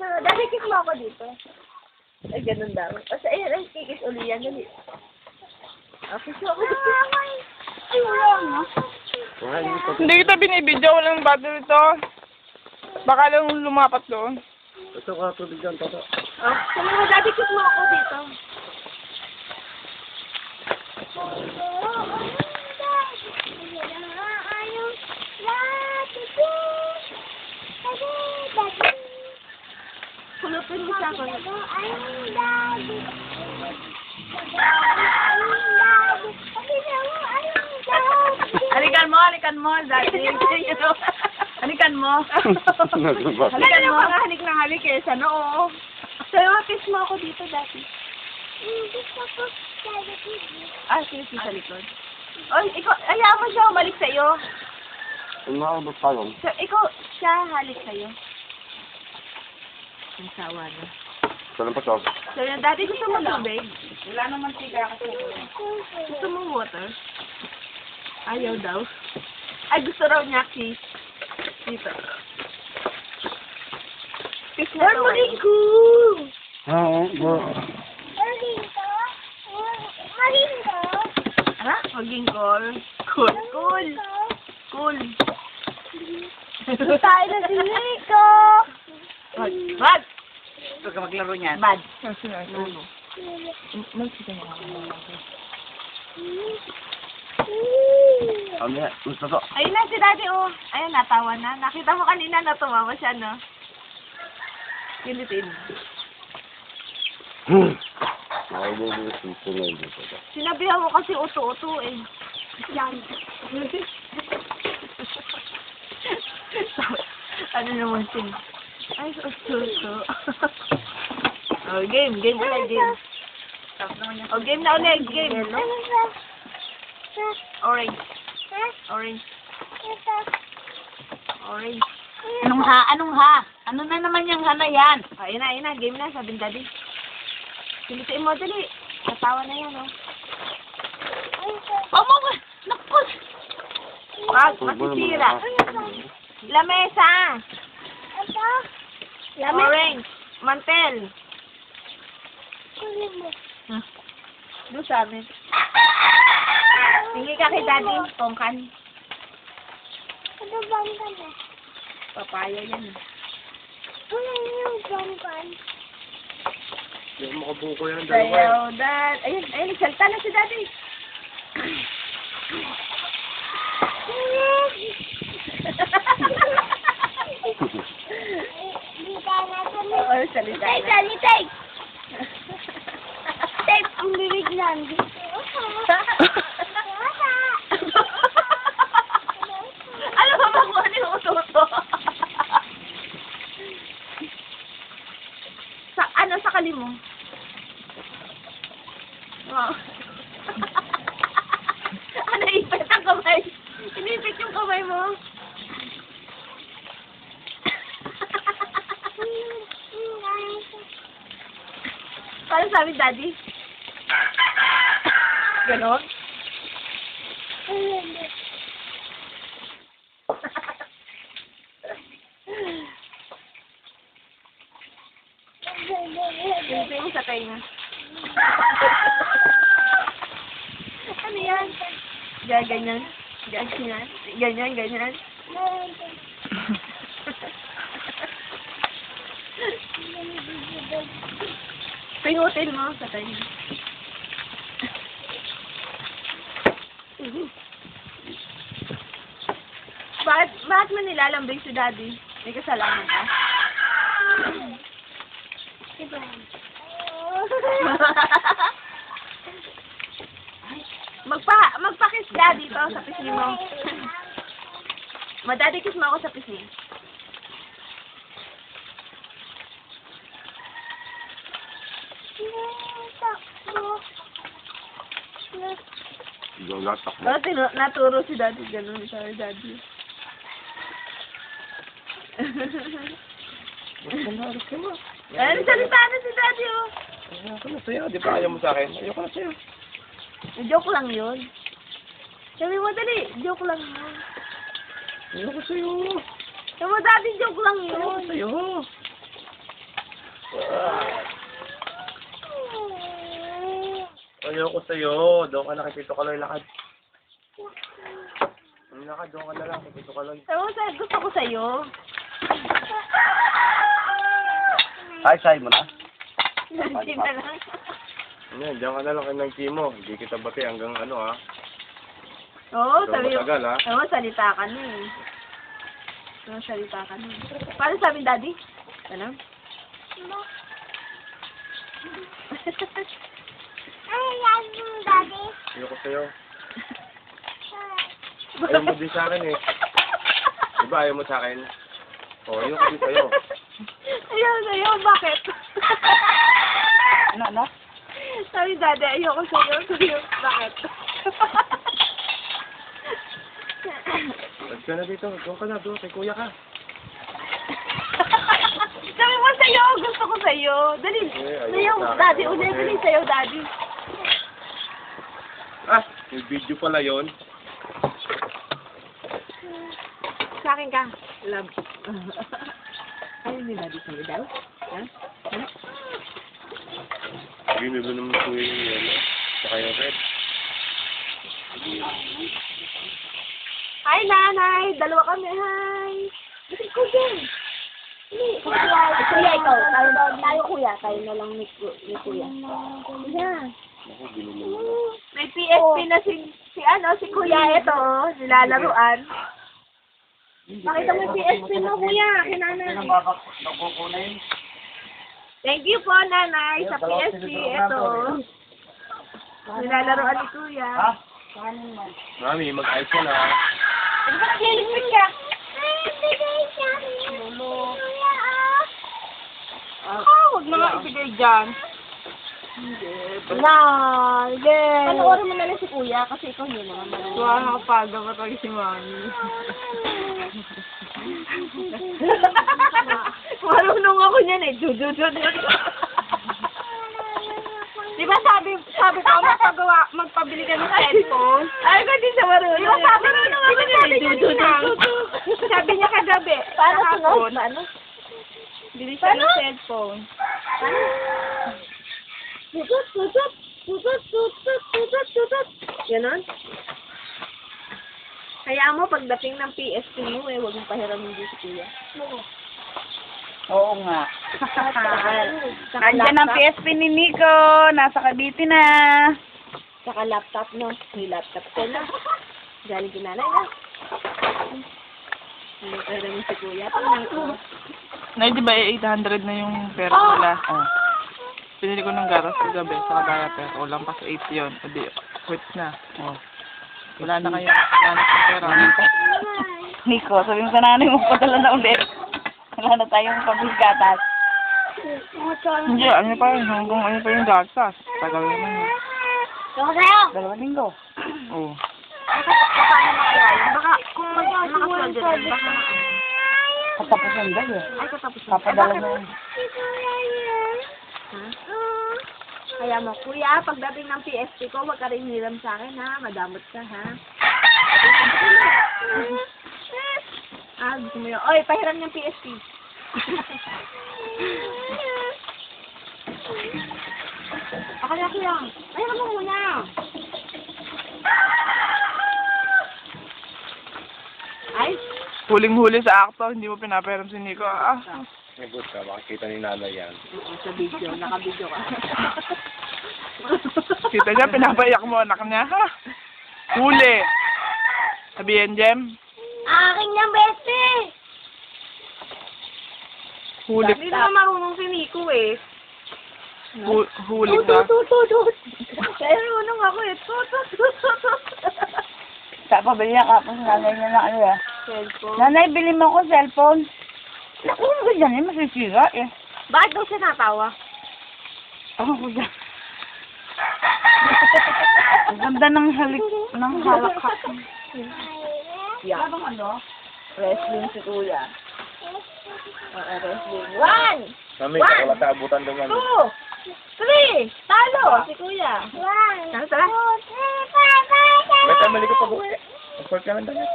Dati kiss mo ako dito. Ay, ganun daw. O, ay, kikis uli yan. Dali. Kiss mo ako dito. Ay, wala nga. Hindi kita binibidyo, walang battery ito. Baka lang lumapat doon. Ito ka, tubig dyan, toto. Sabi mo, dati kiss mo ako dito. Kulupin mo sa ako. Halikan mo, dati. Halikan mo. Halikan mo. Halik na halik eh, sa noo. Sayo, kiss mo ako dito dati. Kiss mo sa likod. Oy, ikaw, ayaw mo siya umalik sa'yo. Umaabot pa lang. So, ikaw, siya halik sa'yo. Ang sawa na. Saan pa siya? So, dati gusto mo tubig? Wala naman tiga kasi. Gusto mo water? Ayaw daw. Ay, gusto raw niya kiss. Dito. Kiss na daw. Maging call. Cool. Tayo na dinay ko. Bad. Huwag ka maglaro niyan. Bad. Ano yan? Gusto to? Ayun na si Daddy, oh. Ayun, natawa na. Nakita mo kanina na tumawa siya, no? Kilitin. Nakabubulis yung tunay dito. Sinabihan mo kasi uto-uto, eh. Yan. Ano naman siya? Ay, uto-uto. Oh, game ulit, game. Oh, game na ulit, game. Orange. Anong ha? Ano na naman yung ha na yan? Ayun na, game na, sabi ni Daddy. Kilitin mo, dali. Natawa na yan, oh. Nakos! Wag, masisira. Lamesa. Orange. Mantel. Doon sa amin. Hingi ka kay Daddy, tongkan. Ano bang ka na? Papaya yan. Ano yung bangkan? Hindi mo makabuko yan. Sayaw, Dad. Ayun, nagsalta na si Daddy. Oh, salita na. Tape! Tape ang bibig lang. Alam mo ba kung ano yung uto-uto? Sa kali mo? Wow. Ipit ang kamay. Inipit yung kamay mo. Paano sabi, Daddy? Ganon? Pinipin mo sa tainga. Ano yan? Ganyan. Ganyan. Pingutin mo sa tainga. Bakit mo nilalambing si Daddy? May kasalanan ka? Magpa-kiss Daddy to sa pisngi mo. Daddy, kiss mo ako sa pisngi. Gagatak mo. Naturo si Daddy. Ganun siya, Daddy. Ayun, salita na si Daddy, oh. Ayoko na sa'yo. Di ba ayaw mo sa akin? Ayoko na sa'yo. Joke lang yun. Sabi mo, dali. Joke lang yun. Ayoko sa'yo. Sabi mo, Daddy, joke lang yun. Ayoko sa'yo. sa'yo. Doon ka na kay Tito Kaloy, lakad. Lakad, doon ka na lang kay Tito Kaloy. Gusto ko sa'yo. Say mo na. Hindi na lang. Yan, diyan ka na lang kay Nang Chimo. Hindi kita bati hanggang ano ha. Oo, Ikaw sabi matagal ha. Oo, salita ka na eh. Oo, salita ka na. Paano sabi ni Daddy? Ano? Ay, love you, Daddy. Ayoko sa'yo. Ayaw mo din sa akin eh. Diba ayaw mo sa akin? O, ayoko din sa'yo. Ayaw sa'yo, bakit? Ano? Sabi ni Daddy, ayoko sa'yo. Bakit? Ba't ka na dito? Doon ka na, doon. Kay kuya ka. Sabi mo sa'yo, gusto ko sa'yo. Dali. ayoko Sa'yo, sa akin. Daddy. Ayoko Ulit din. ulit sa'yo, Daddy. Ah, may video pala yon. Sa akin ka. Love. Ayaw ni Daddy sa'yo daw? Ha? Hindi mo naman kuya yung yan. Saka yung red. Hi, Nanay. Dalawa kami. Hi. Kasi ko din. Kuya, ikaw. Tayo, kuya. Tayo na lang ni kuya. Kuya. Ako, binili mo. May PSP na si kuya. Ito, nilalaruan. Pakita mo yung PSP mo, kuya. Kay Nanay. Thank you po, Nanay, sa PSP. Ito. Nilalaroan ni kuya. Mami, mag-ayos ka na. Ano ba naglilipit ka? Ay, bigay siya. Lolo. Kuya, ah. Ah, huwag na nga ibigay dyan. Panoorin mo na lang si kuya kasi ikaw yun naman. Tuwa nakapaga pa tayo si Mami. Marunong ako niyan eh. Di ba sabi ko magpabili ka ng cellphone? Ay, ko din sa marunong. Di ba sabi niya sabi niya kagabi. Paano kahapon, sunod? Paano? bili siya ng cellphone. Tutut. Ganon? Kaya mo, pagdating ng PSP mo eh, huwag mong pahiramin din si kuya. Oo nga. Saka Nandiyan ang laptop. PSP ni Nico. Nasa Cavite na. Saka laptop, no? May laptop ko na. Galing kinanay na. Hindi pahiramin si kuya. Nay, di ba 800 na yung pera nila? Oh. Pinili ko ng garas kagabi sa Kagaya pero walang pa sa 8 yun. Hindi, quit na. Oh. Wala na kayo. Wala na sa pera. Nico, sabi mo sa nanay mo, padala na ulit. Wala na tayong pabulgatas. Hindi, ano pa yun? Hanggang ano pa yung gasas. Tagal naman yun. Kuya, 2 linggo. Oo. Paano na kaya yun? Baka, kung makasweldo na, baka Katapusan daw eh. ay katapos na. Papadala na yun. si Kuya yan. Ha? Kaya mo, kuya, pagdating ng PSP ko, huwag ka rin hiram sa akin, ha? Madamot ka, ha? Gusto mo yun. Oy, pahiram niyang PSP. Ako na, kuya. Pahiram mo muna. Ay, Huling-huli sa akto, hindi mo pinapahiram si Nico. Ah. Nagot ka, makikita ni nanay yan. sa video, naka-video ka. Kita niya, pinapayak mo anak niya. Ha? Huli. Sabihin, Jem. Aking ng beste. Huli. Hindi naman marunong si Nico, eh. Huli ka. Tutut. Kaya marunong ako, eh. Tutut. Pabili niya kapos nanay niya na ano eh. Cellphone. Nanay, bili mo ako cellphone. Naku, ano ba dyan eh? Masisira eh. Bakit daw siya natawa? Ako ko dyan. Ang ganda ng halik, ng halak-hak. Yeah. ano? Wrestling si kuya. Wrestling. 1, Mami, wala sa abutan doon yan. 2, 3. Talo si kuya. One, Tara, tara. 2, 3, 4, 5, 6. Ba't mali ko pag-uwi? Mag-court ka lang doon yan.